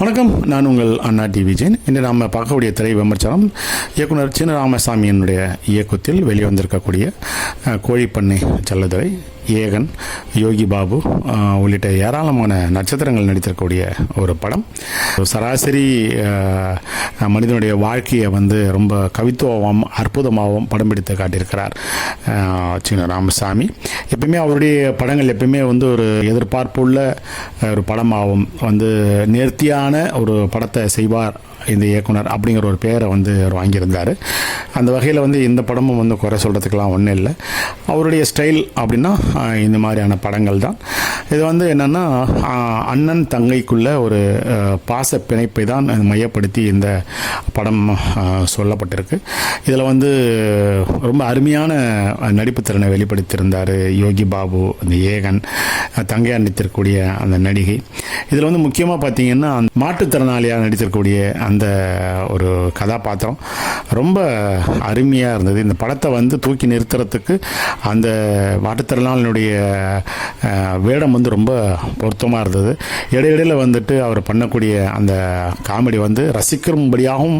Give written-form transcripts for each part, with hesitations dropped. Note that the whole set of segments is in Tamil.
வணக்கம், நான் உங்கள் அண்ணா டி விஜயன். இன்று நாம் பார்க்கக்கூடிய திரை விமர்சனம் இயக்குனர் சின்ன ராமசாமியினுடைய இயக்கத்தில் வெளிவந்திருக்கக்கூடிய கோழிப்பண்ணை செல்லதுரை, ஏகன், யோகி பாபு உள்ளிட்ட ஏராளமான நட்சத்திரங்கள் நடித்திருக்கக்கூடிய ஒரு படம். சராசரி மனிதனுடைய வாழ்க்கையை ரொம்ப கவித்துவமாகவும் அற்புதமாகவும் படம் பிடித்து காட்டியிருக்கிறார் சின்ன ராமசாமி. எப்பயுமே அவருடைய படங்கள் எப்பயுமே ஒரு எதிர்பார்ப்புள்ள ஒரு படமாகவும் நேர்த்தியான ஒரு படத்தை செய்வார் இந்த இயக்குனர் அப்படிங்கிற ஒரு பேரை அவர் வாங்கியிருந்தார். அந்த வகையில் இந்த படமும் குறை சொல்கிறதுக்கெலாம் ஒன்றும் இல்லை. அவருடைய ஸ்டைல் அப்படின்னா இந்த மாதிரியான படங்கள் தான். இது என்னென்னா அண்ணன் தங்கைக்குள்ள ஒரு பாச பிணைப்பை தான் மையப்படுத்தி இந்த படம் சொல்லப்பட்டிருக்கு. இதில் ரொம்ப அருமையான நடிப்பு திறனை வெளிப்படுத்தியிருந்தார் யோகி பாபு, அந்த ஏகன், தங்கையாக நடித்திருக்கக்கூடிய அந்த நடிகை. இதில் முக்கியமாக பார்த்தீங்கன்னா மாற்றுத்திறனாளியாக நடித்திருக்கக்கூடிய அந்த ஒரு கதாபாத்திரம் ரொம்ப அருமையாக இருந்தது. இந்த படத்தை தூக்கி நிறுத்துறதுக்கு அந்த மாற்றுத்திறனாளினுடைய வேடம் ரொம்ப பொருத்தமாக இருந்தது. இடையிடையில் அவர் பண்ணக்கூடிய அந்த காமெடி ரசிக்கும்படியாகவும்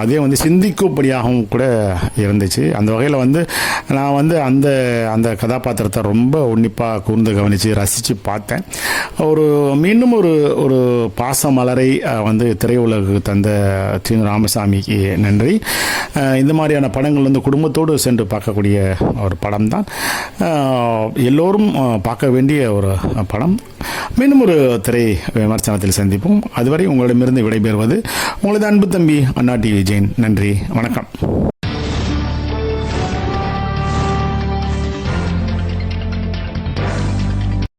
அதே சிந்திக்கும்படியாகவும் கூட இருந்துச்சு. அந்த வகையில் நான் அந்த அந்த கதாபாத்திரத்தை ரொம்ப உன்னிப்பாக கூர்ந்து கவனித்து ரசித்து பார்த்தேன். மீண்டும் ஒரு பாச மலரை திரையுலகுக்கு தந்த சின்ன ராமசாமிக்கு நன்றி. இந்த மாதிரியான படங்கள் குடும்பத்தோடு சென்று பார்க்கக்கூடிய ஒரு படம் தான். எல்லோரும் பார்க்க வேண்டிய ஒரு படம். மீண்டும் ஒரு திரை விமர்சனத்தில் சந்திப்போம். அதுவரை உங்களிடமிருந்து விடைபெறுவது உங்களது அன்பு தம்பி அண்ணா டி விஜயன். நன்றி, வணக்கம்.